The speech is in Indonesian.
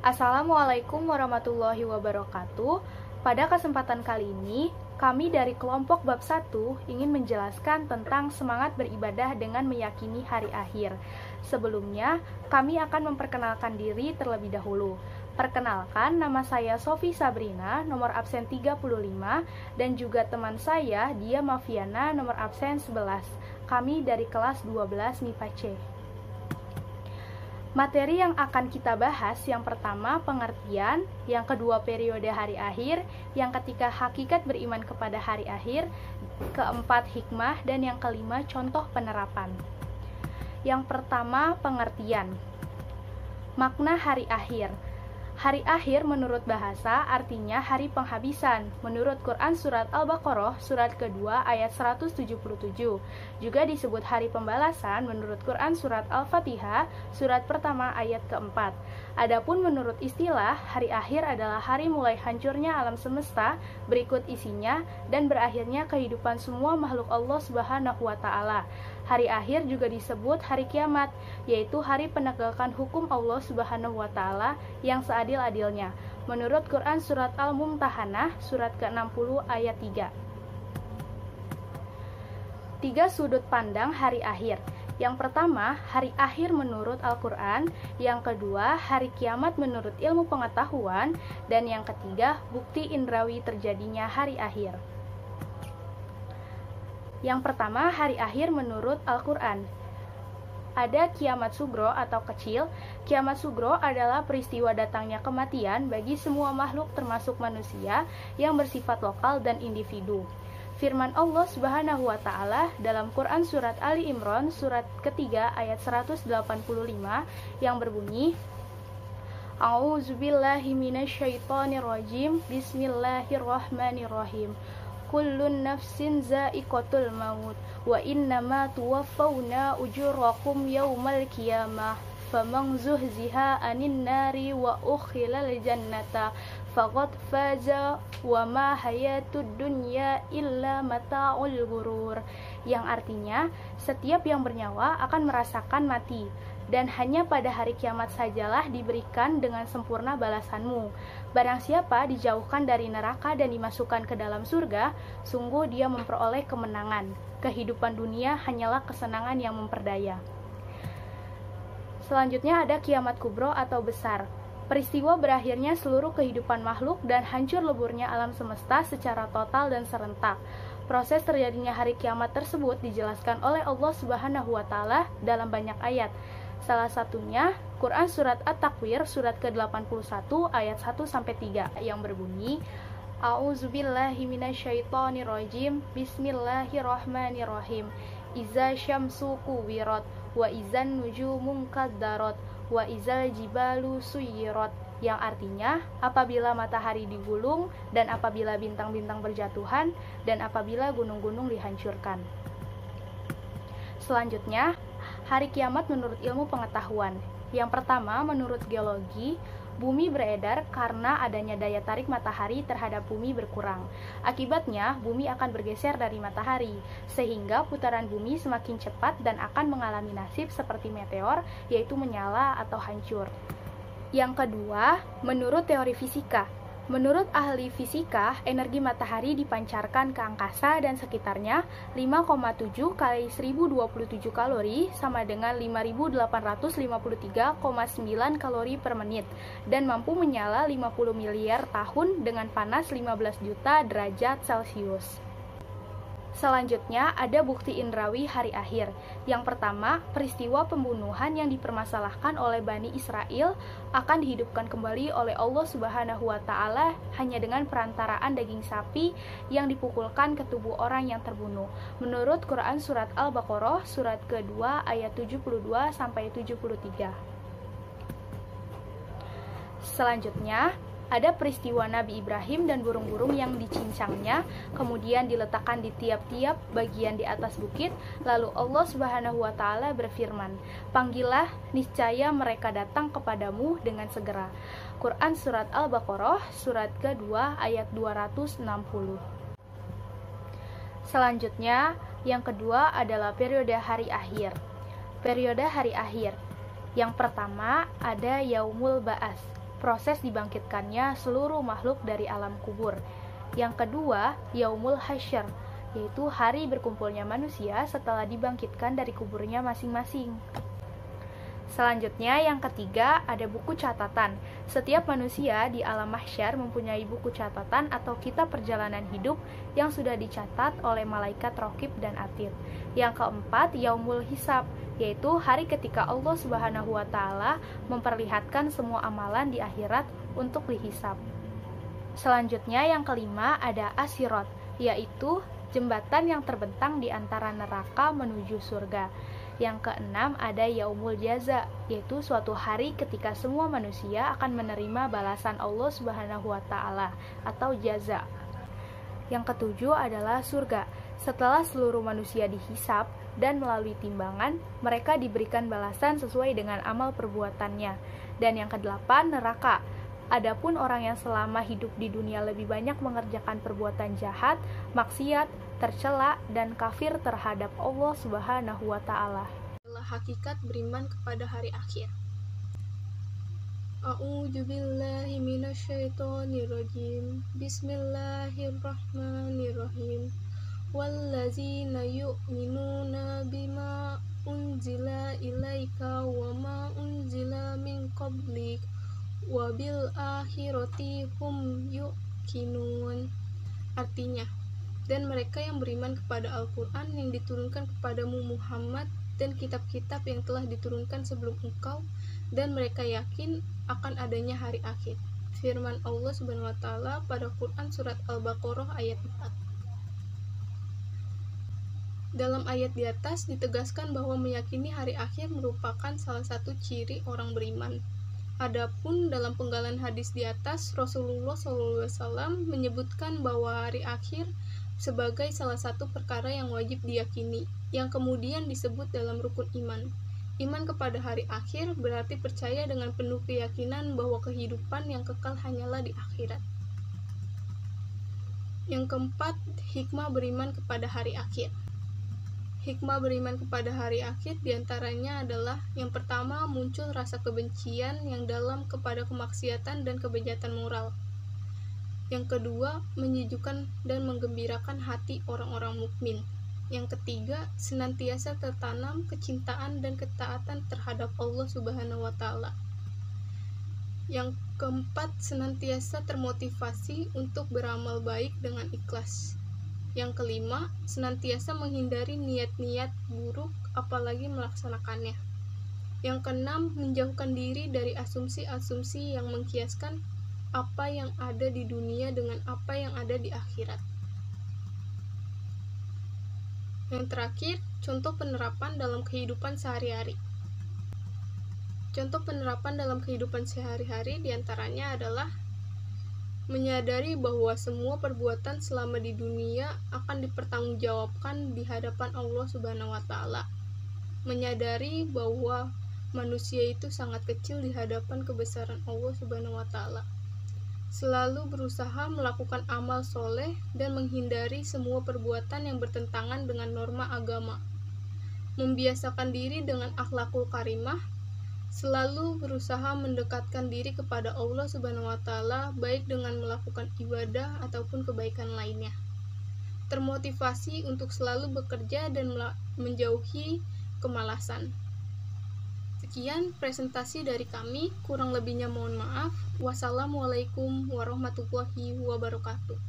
Assalamualaikum warahmatullahi wabarakatuh. Pada kesempatan kali ini, kami dari kelompok bab 1 ingin menjelaskan tentang semangat beribadah dengan meyakini hari akhir. Sebelumnya, kami akan memperkenalkan diri terlebih dahulu. Perkenalkan, nama saya Sofi Sabrina, nomor absen 35, dan juga teman saya, Dia Mafiana, nomor absen 11. Kami dari kelas 12 MIPA C. Materi yang akan kita bahas yang pertama pengertian, yang kedua periode hari akhir, yang ketiga hakikat beriman kepada hari akhir, keempat hikmah, dan yang kelima contoh penerapan. Yang pertama pengertian. Makna hari akhir. Hari akhir menurut bahasa artinya hari penghabisan. Menurut Quran surat Al-Baqarah surat kedua ayat 177. Juga disebut hari pembalasan menurut Quran surat Al-Fatihah surat pertama ayat keempat. Adapun menurut istilah, hari akhir adalah hari mulai hancurnya alam semesta, berikut isinya, dan berakhirnya kehidupan semua makhluk Allah Subhanahu wa Ta'ala. Hari akhir juga disebut hari kiamat, yaitu hari penegakan hukum Allah Subhanahu wa Ta'ala yang seadil-adilnya. Menurut Quran surat Al-Mumtahanah surat ke-60 ayat 3. 3 sudut pandang hari akhir. Yang pertama, hari akhir menurut Al-Quran. Yang kedua, hari kiamat menurut ilmu pengetahuan. Dan yang ketiga, bukti indrawi terjadinya hari akhir. Yang pertama, hari akhir menurut Al-Quran. Ada kiamat sugro atau kecil. Kiamat sugro adalah peristiwa datangnya kematian bagi semua makhluk termasuk manusia yang bersifat lokal dan individu. Firman Allah Subhanahu wa Ta'ala dalam Quran surat Ali Imran surat ketiga ayat 185 yang berbunyi, A'udzubillahi minasyaitonirrajim, Bismillahirrahmanirrahim. Kullun nafsin za'iqatul maut wa innama tuwaffawna ujurakum yawmal qiyamah faman zuhziha anin nari wa ukhilal jannata faqad faza wa ma hayatud dunya illa mata'ul ghurur, yang artinya setiap yang bernyawa akan merasakan mati, dan hanya pada hari kiamat sajalah diberikan dengan sempurna balasanmu. Barang siapa dijauhkan dari neraka dan dimasukkan ke dalam surga, sungguh dia memperoleh kemenangan. Kehidupan dunia hanyalah kesenangan yang memperdaya. Selanjutnya ada kiamat kubro atau besar. Peristiwa berakhirnya seluruh kehidupan makhluk dan hancur leburnya alam semesta secara total dan serentak. Proses terjadinya hari kiamat tersebut dijelaskan oleh Allah Subhanahu wa Ta'ala dalam banyak ayat. Salah satunya Quran surat At-Takwir surat ke-81 ayat 1-3 yang berbunyi, A'udzubillahi minasyaitonirrajim, Bismillahirrahmanirrahim. Iza syamsu kuwirat wa izan nujumun kaddarat wa izal jibalu suyirat, yang artinya apabila matahari digulung dan apabila bintang-bintang berjatuhan dan apabila gunung-gunung dihancurkan. Selanjutnya, hari kiamat menurut ilmu pengetahuan. Yang pertama, menurut geologi, bumi beredar karena adanya daya tarik matahari terhadap bumi berkurang. Akibatnya, bumi akan bergeser dari matahari, sehingga putaran bumi semakin cepat dan akan mengalami nasib seperti meteor, yaitu menyala atau hancur. Yang kedua, menurut teori fisika. Menurut ahli fisika, energi matahari dipancarkan ke angkasa dan sekitarnya 5,7 kali 1027 kalori sama dengan 5853,9 kalori per menit dan mampu menyala 50 miliar tahun dengan panas 15 juta derajat Celcius. Selanjutnya ada bukti indrawi hari akhir. Yang pertama, peristiwa pembunuhan yang dipermasalahkan oleh Bani Israel akan dihidupkan kembali oleh Allah Subhanahu wa Ta'ala hanya dengan perantaraan daging sapi yang dipukulkan ke tubuh orang yang terbunuh. Menurut Quran surat Al-Baqarah surat kedua ayat 72-73. Selanjutnya, ada peristiwa Nabi Ibrahim dan burung-burung yang dicincangnya, kemudian diletakkan di tiap-tiap bagian di atas bukit. Lalu Allah Subhanahu wa Ta'ala berfirman, Panggillah, niscaya mereka datang kepadamu dengan segera. Quran surat Al-Baqarah surat kedua ayat 260. Selanjutnya, yang kedua adalah periode hari akhir. Periode hari akhir. Yang pertama ada Yaumul Ba'ats. proses dibangkitkannya seluruh makhluk dari alam kubur. Yang kedua, Yaumul Hasyr, yaitu hari berkumpulnya manusia setelah dibangkitkan dari kuburnya masing-masing. Selanjutnya, yang ketiga, ada buku catatan. Setiap manusia di alam mahsyar mempunyai buku catatan atau kitab perjalanan hidup yang sudah dicatat oleh malaikat Raqib dan Atid. Yang keempat, Yaumul Hisab, yaitu hari ketika Allah Subhanahu wa Ta'ala memperlihatkan semua amalan di akhirat untuk dihisab. Selanjutnya, yang kelima, ada As-Sirat, yaitu jembatan yang terbentang di antara neraka menuju surga. Yang keenam, ada Yaumul Jaza, yaitu suatu hari ketika semua manusia akan menerima balasan Allah Subhanahu wa Ta'ala atau jaza. Yang ketujuh adalah surga. Setelah seluruh manusia dihisab dan melalui timbangan, mereka diberikan balasan sesuai dengan amal perbuatannya. Dan yang kedelapan, neraka. Adapun orang yang selama hidup di dunia lebih banyak mengerjakan perbuatan jahat, maksiat, tercela, dan kafir terhadap Allah Subhanahu wa Ta'ala. Adalah hakikat beriman kepada hari akhir. A'udzubillahi minasyaitonirrajim. Bismillahirrahmanirrahim. Wallazina yu'minuna bima unzila ilaika wa ma unzila min qablik wabil akhirati hum yuqinun. Artinya, dan mereka yang beriman kepada Al-Quran yang diturunkan kepadamu Muhammad dan kitab-kitab yang telah diturunkan sebelum engkau, dan mereka yakin akan adanya hari akhir. Firman Allah Subhanahu wa Ta'ala pada Quran surat Al-Baqarah ayat 4. Dalam ayat di atas ditegaskan bahwa meyakini hari akhir merupakan salah satu ciri orang beriman. Adapun dalam penggalan hadis di atas, Rasulullah SAW menyebutkan bahwa hari akhir sebagai salah satu perkara yang wajib diyakini, yang kemudian disebut dalam rukun iman. Iman kepada hari akhir berarti percaya dengan penuh keyakinan bahwa kehidupan yang kekal hanyalah di akhirat. Yang keempat, hikmah beriman kepada hari akhir. Hikmah beriman kepada hari akhir diantaranya adalah yang pertama, muncul rasa kebencian yang dalam kepada kemaksiatan dan kebejatan moral. Yang kedua, menyejukkan dan menggembirakan hati orang-orang mukmin. Yang ketiga, senantiasa tertanam kecintaan dan ketaatan terhadap Allah Subhanahu wa Ta'ala. Yang keempat, senantiasa termotivasi untuk beramal baik dengan ikhlas. Yang kelima, senantiasa menghindari niat-niat buruk apalagi melaksanakannya. Yang keenam, menjauhkan diri dari asumsi-asumsi yang mengkiaskan apa yang ada di dunia dengan apa yang ada di akhirat. Yang terakhir, contoh penerapan dalam kehidupan sehari-hari. Contoh penerapan dalam kehidupan sehari-hari diantaranya adalah menyadari bahwa semua perbuatan selama di dunia akan dipertanggungjawabkan di hadapan Allah Subhanahu wa Ta'ala. Menyadari bahwa manusia itu sangat kecil di hadapan kebesaran Allah Subhanahu wa Ta'ala. Selalu berusaha melakukan amal soleh dan menghindari semua perbuatan yang bertentangan dengan norma agama. Membiasakan diri dengan akhlakul karimah, selalu berusaha mendekatkan diri kepada Allah Subhanahu wa Ta'ala baik dengan melakukan ibadah ataupun kebaikan lainnya. Termotivasi untuk selalu bekerja dan menjauhi kemalasan. Sekian presentasi dari kami, kurang lebihnya mohon maaf. Wassalamualaikum warahmatullahi wabarakatuh.